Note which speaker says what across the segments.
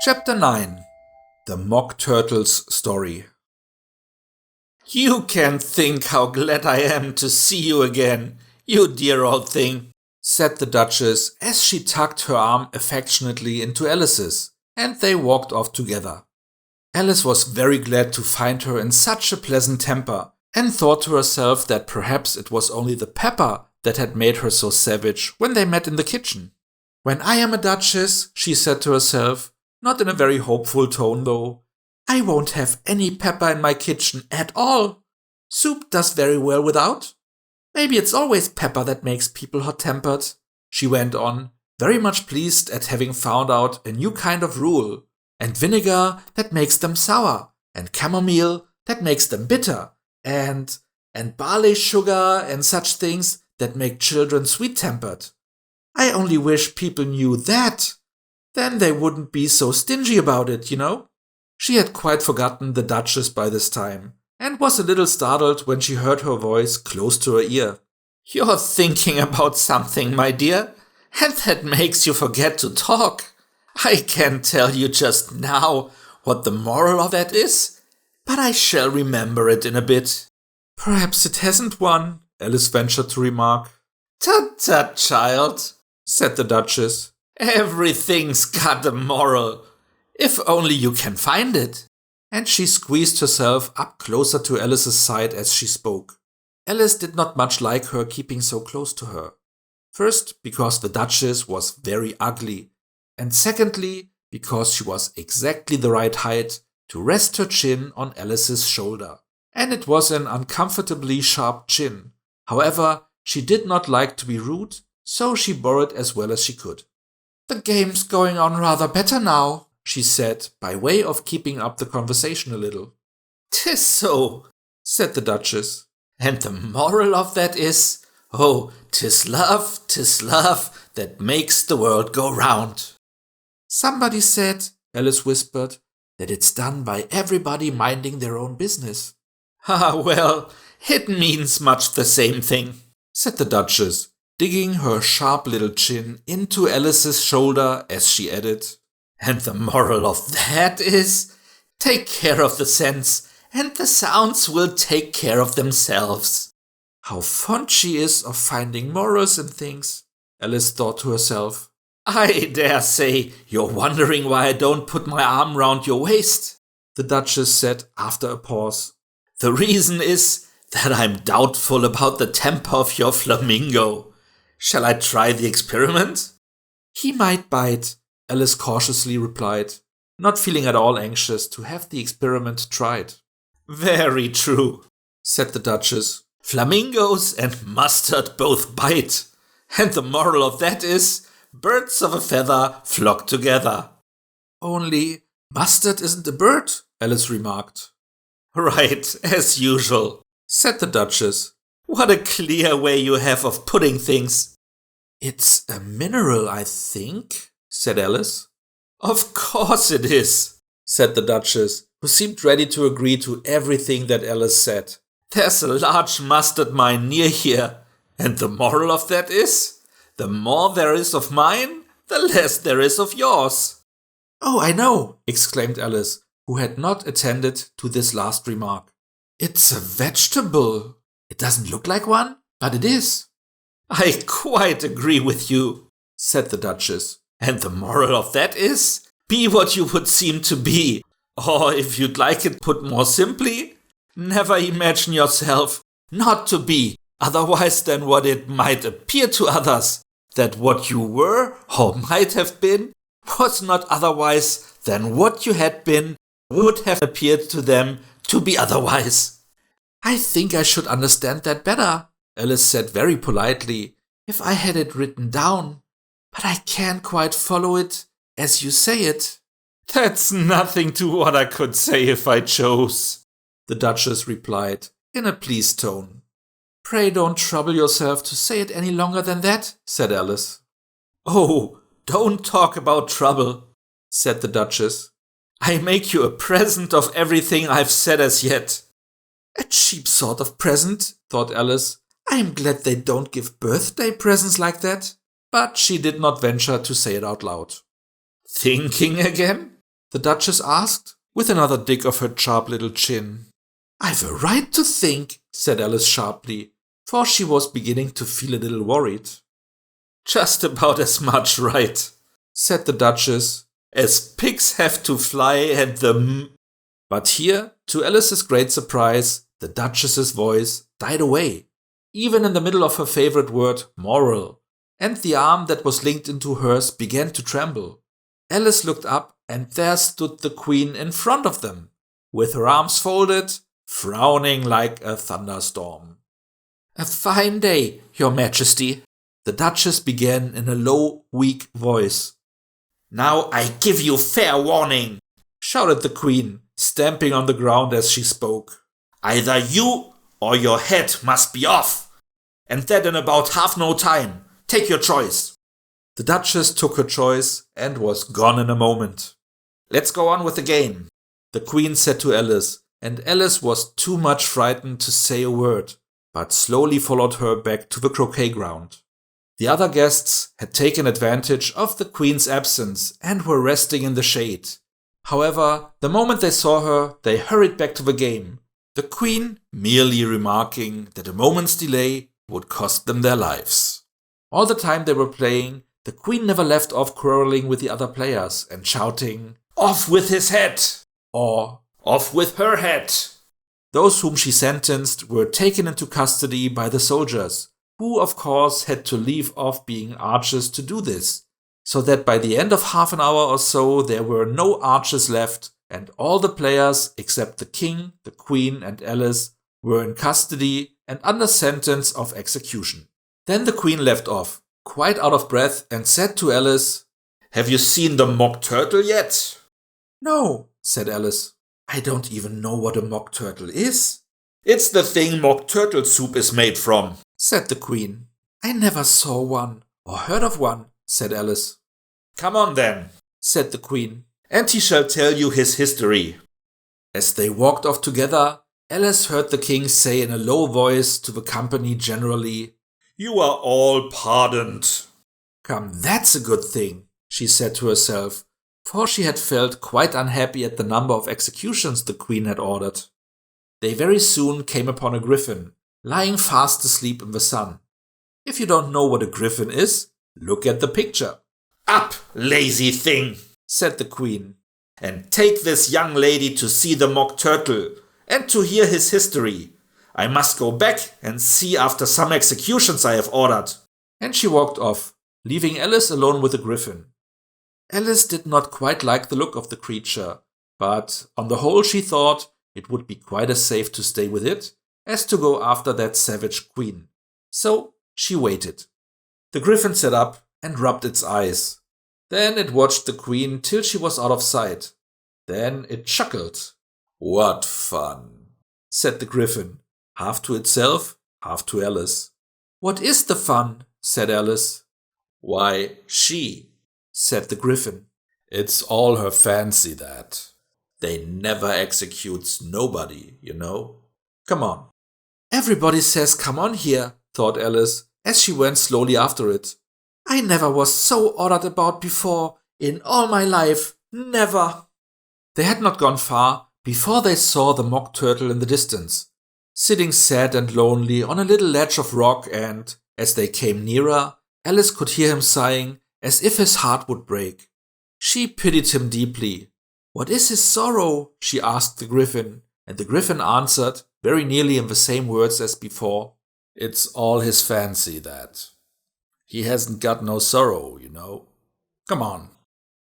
Speaker 1: Chapter 9. The Mock Turtle's Story. "You can't think how glad I am to see you again, you dear old thing," said the Duchess as she tucked her arm affectionately into Alice's, and they walked off together. Alice was very glad to find her in such a pleasant temper, and thought to herself that perhaps it was only the pepper that had made her so savage when they met in the kitchen. "When I am a Duchess," she said to herself, not in a very hopeful tone though, "I won't have any pepper in my kitchen at all. Soup does very well without. Maybe it's always pepper that makes people hot-tempered," she went on, very much pleased at having found out a new kind of rule, "and vinegar that makes them sour, and chamomile that makes them bitter, and barley sugar and such things that make children sweet-tempered. I only wish people knew that. Then they wouldn't be so stingy about it, you know." She had quite forgotten the Duchess by this time, and was a little startled when she heard her voice close to her ear. "You're thinking about something, my dear, and that makes you forget to talk. I can't tell you just now what the moral of that is, but I shall remember it in a bit." "Perhaps it hasn't one," Alice ventured to remark. "Tut-tut, child," said the Duchess. "Everything's got a moral, if only you can find it." And she squeezed herself up closer to Alice's side as she spoke. Alice did not much like her keeping so close to her. First, because the Duchess was very ugly, and secondly, because she was exactly the right height to rest her chin on Alice's shoulder. And it was an uncomfortably sharp chin. However, she did not like to be rude, so she bore it as well as she could. "The game's going on rather better now," she said, by way of keeping up the conversation a little. "'Tis so," said the Duchess. "And the moral of that is, oh, 'tis love that makes the world go round." "Somebody said," Alice whispered, "that it's done by everybody minding their own business." "Ah, well, it means much the same thing," said the Duchess, digging her sharp little chin into Alice's shoulder as she added, "And the moral of that is, take care of the sense, and the sounds will take care of themselves." How fond she is of finding morals in things, Alice thought to herself. "I dare say you're wondering why I don't put my arm round your waist," the Duchess said after a pause. "The reason is that I'm doubtful about the temper of your flamingo. Shall I try the experiment?" "He might bite," Alice cautiously replied, not feeling at all anxious to have the experiment tried. "Very true," said the Duchess. "Flamingos and mustard both bite. And the moral of that is, birds of a feather flock together." "Only mustard isn't a bird," Alice remarked. "Right, as usual," said the Duchess. "What a clear way you have of putting things." "It's a mineral, I think," said Alice. "Of course it is," said the Duchess, who seemed ready to agree to everything that Alice said. "There's a large mustard mine near here, and the moral of that is, the more there is of mine, the less there is of yours." "Oh, I know," exclaimed Alice, who had not attended to this last remark. "It's a vegetable. It doesn't look like one, but it is." "I quite agree with you," said the Duchess. "And the moral of that is, be what you would seem to be. Or if you'd like it put more simply, never imagine yourself not to be otherwise than what it might appear to others, that what you were or might have been was not otherwise than what you had been would have appeared to them to be otherwise." "I think I should understand that better," Alice said very politely, "if I had it written down, but I can't quite follow it as you say it." "That's nothing to what I could say if I chose," the Duchess replied in a pleased tone. "Pray don't trouble yourself to say it any longer than that," said Alice. "Oh, don't talk about trouble," said the Duchess. "I make you a present of everything I've said as yet." "A cheap sort of present," thought Alice. "I'm glad they don't give birthday presents like that." But she did not venture to say it out loud. "Thinking again?" the Duchess asked, with another dig of her sharp little chin. I've a right to think, said Alice sharply, for she was beginning to feel a little worried. Just about as much right, said the Duchess, as pigs have to fly and the But here, to Alice's great surprise, the Duchess's voice died away, even in the middle of her favorite word, moral, and the arm that was linked into hers began to tremble. Alice looked up, and there stood the Queen in front of them, with her arms folded, frowning like a thunderstorm. A fine day, Your Majesty, the Duchess began in a low, weak voice. Now I give you fair warning, shouted the Queen, stamping on the ground as she spoke. Either you or your head must be off, and that in about half no time. Take your choice. The Duchess took her choice and was gone in a moment. Let's go on with the game, the Queen said to Alice, and Alice was too much frightened to say a word, but slowly followed her back to the croquet ground. The other guests had taken advantage of the Queen's absence and were resting in the shade. However, the moment they saw her, they hurried back to the game, the Queen merely remarking that a moment's delay would cost them their lives. All the time they were playing, the Queen never left off quarreling with the other players and shouting, "Off with his head!" or "Off with her head!" Those whom she sentenced were taken into custody by the soldiers, who of course had to leave off being archers to do this, so that by the end of half an hour or so there were no archers left, and all the players except the King, the Queen and Alice were in custody and under sentence of execution. Then the Queen left off, quite out of breath, and said to Alice, "Have you seen the mock turtle yet?" "No," said Alice. "I don't even know what a mock turtle is." "It's the thing mock turtle soup is made from," said the Queen. "I never saw one or heard of one," said Alice. "Come on then," said the Queen, "and he shall tell you his history." As they walked off together, Alice heard the King say in a low voice to the company generally, "You are all pardoned." "Come, that's a good thing," she said to herself, for she had felt quite unhappy at the number of executions the Queen had ordered. They very soon came upon a griffin, lying fast asleep in the sun. If you don't know what a griffin is, look at the picture. "Up, lazy thing," said the Queen, "and take this young lady to see the mock turtle and to hear his history. I must go back and see after some executions I have ordered." And she walked off, leaving Alice alone with the griffin. Alice did not quite like the look of the creature, but on the whole she thought it would be quite as safe to stay with it as to go after that savage Queen. So she waited. The griffin sat up and rubbed its eyes. Then it watched the Queen till she was out of sight. Then it chuckled. "What fun," said the griffin, half to itself, half to Alice. "What is the fun?" said Alice. "Why, she," said the griffin. "It's all her fancy, that. They never executes nobody, you know. Come on." "Everybody says come on here," thought Alice, as she went slowly after it. "I never was so ordered about before, in all my life, never." They had not gone far before they saw the mock turtle in the distance, sitting sad and lonely on a little ledge of rock, and, as they came nearer, Alice could hear him sighing as if his heart would break. She pitied him deeply. "What is his sorrow?" she asked the griffin, and the griffin answered, very nearly in the same words as before, "It's all his fancy, that. He hasn't got no sorrow, you know. Come on."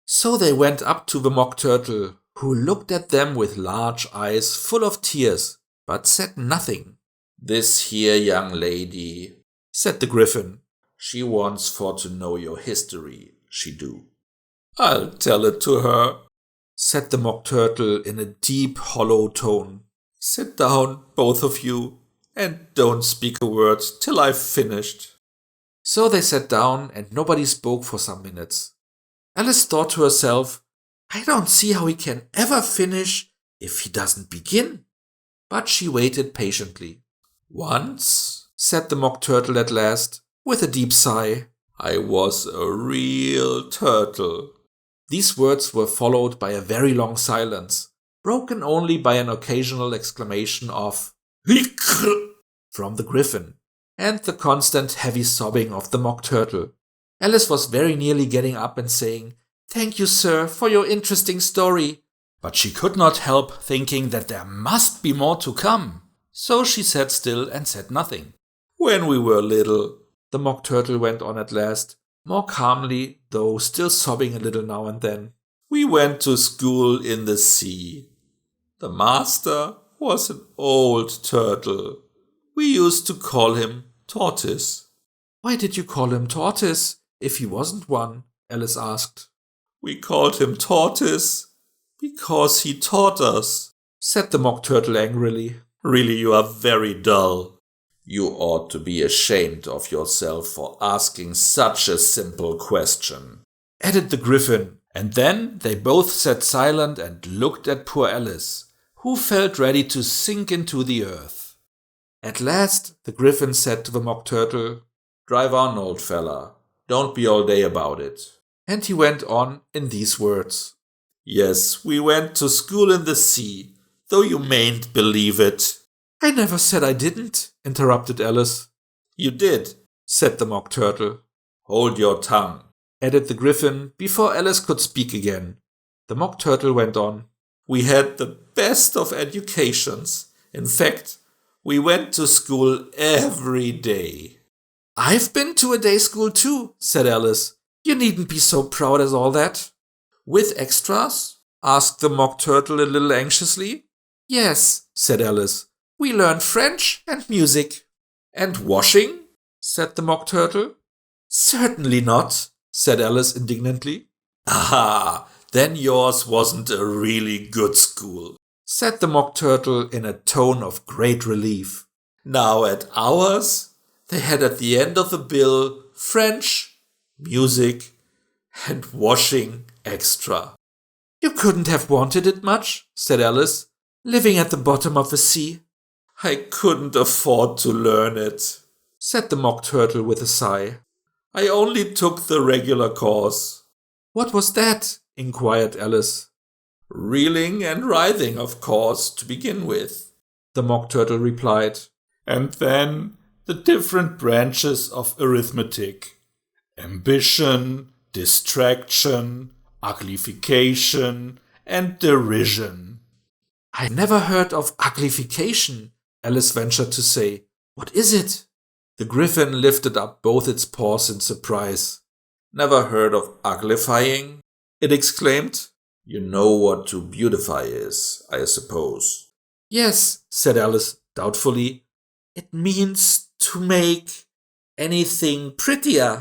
Speaker 1: So they went up to the mock turtle, who looked at them with large eyes full of tears, but said nothing. "This here young lady," said the griffin, "she wants for to know your history, she do." "I'll tell it to her," said the mock turtle in a deep, hollow tone. "Sit down, both of you, and don't speak a word till I've finished." So they sat down, and nobody spoke for some minutes. Alice thought to herself, "I don't see how he can ever finish if he doesn't begin." But she waited patiently. "Once," said the mock turtle at last, with a deep sigh, "I was a real turtle. These words were followed by a very long silence, broken only by an occasional exclamation of "Hick!" from the griffin, and the constant heavy sobbing of the Mock Turtle. Alice was very nearly getting up and saying, "Thank you, sir, for your interesting story." But she could not help thinking that there must be more to come. So she sat still and said nothing. "When we were little," the Mock Turtle went on at last, more calmly, though still sobbing a little now and then, "we went to school in the sea. The master was an old turtle. We used to call him Tortoise." "Why did you call him Tortoise, if he wasn't one?" Alice asked. "We called him Tortoise because he taught us," said the Mock Turtle angrily. "Really, you are very dull. You ought to be ashamed of yourself for asking such a simple question," added the griffin, and then they both sat silent and looked at poor Alice, who felt ready to sink into the earth. At last the griffin said to the Mock Turtle, "Drive on, old fella. Don't be all day about it." And he went on in these words. "Yes, we went to school in the sea, though you mayn't believe it." "I never said I didn't," interrupted Alice. "You did," said the Mock Turtle. "Hold your tongue," added the griffin before Alice could speak again. The Mock Turtle went on. "We had the best of educations. In fact, we went to school every day." "I've been to a day school too," said Alice. "You needn't be so proud as all that." "With extras?" asked the Mock Turtle a little anxiously. "Yes," said Alice. "We learned French and music." "And washing?" said the Mock Turtle. "Certainly not," said Alice indignantly. "Ah, then yours wasn't a really good school," said the Mock Turtle in a tone of great relief. "Now at ours, they had at the end of the bill French, music, and washing extra." "You couldn't have wanted it much," said Alice, "living at the bottom of the sea." "I couldn't afford to learn it," said the Mock Turtle with a sigh. "I only took the regular course." "What was that?" inquired Alice. "Reeling and writhing, of course, to begin with," the Mock Turtle replied. "And then the different branches of arithmetic. Ambition, distraction, uglification, and derision." "I never heard of uglification," Alice ventured to say. "What is it?" The griffin lifted up both its paws in surprise. "Never heard of uglifying?" it exclaimed. "You know what to beautify is, I suppose." "Yes," said Alice doubtfully. "It means to make anything prettier."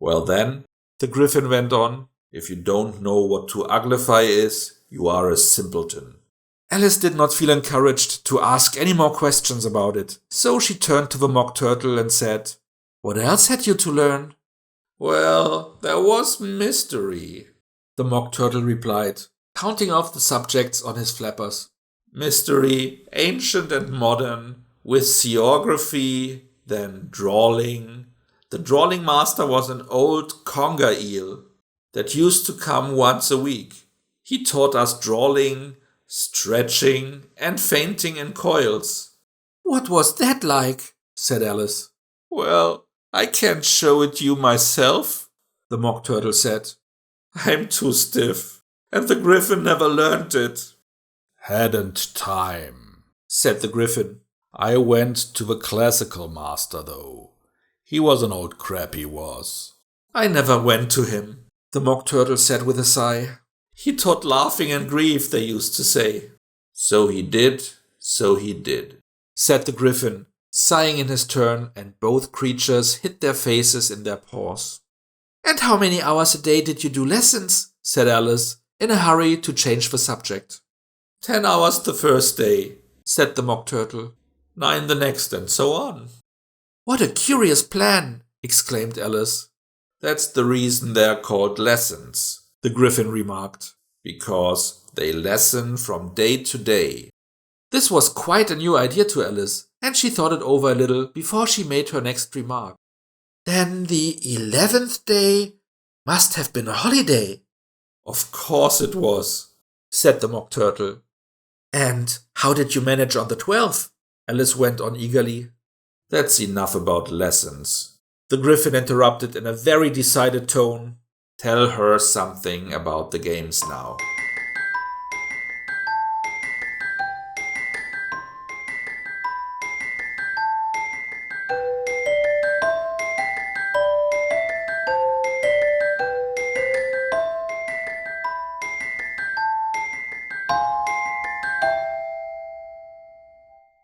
Speaker 1: "Well then," the griffin went on, "if you don't know what to uglify is, you are a simpleton." Alice did not feel encouraged to ask any more questions about it, so she turned to the Mock Turtle and said, "What else had you to learn?" "Well, there was mystery," the Mock Turtle replied, counting off the subjects on his flappers. "Mystery, ancient and modern, with seaography, then drawling. The drawling master was an old conger eel that used to come once a week. He taught us drawling, stretching, and fainting in coils." "What was that like?" said Alice. "Well, I can't show it you myself," the Mock Turtle said. "I'm too stiff, and the griffin never learned it." "Hadn't time," said the griffin. "I went to the classical master, though. He was an old crab, he was." "I never went to him," the Mock Turtle said with a sigh. "He taught laughing and grief, they used to say." So he did," said the griffin, sighing in his turn, and both creatures hid their faces in their paws. "And how many hours a day did you do lessons?" said Alice, in a hurry to change the subject. 10 hours the first day," said the Mock Turtle. 9 the next, and so on." "What a curious plan!" exclaimed Alice. "That's the reason they're called lessons," the griffin remarked, "because they lessen from day to day." This was quite a new idea to Alice, and she thought it over a little before she made her next remark. "Then the 11th day must have been a holiday." Of course it was, said the Mock Turtle. And how did you manage on the 12th? Alice went on eagerly. That's enough about lessons. The Gryphon interrupted in a very decided tone. Tell her something about the games now.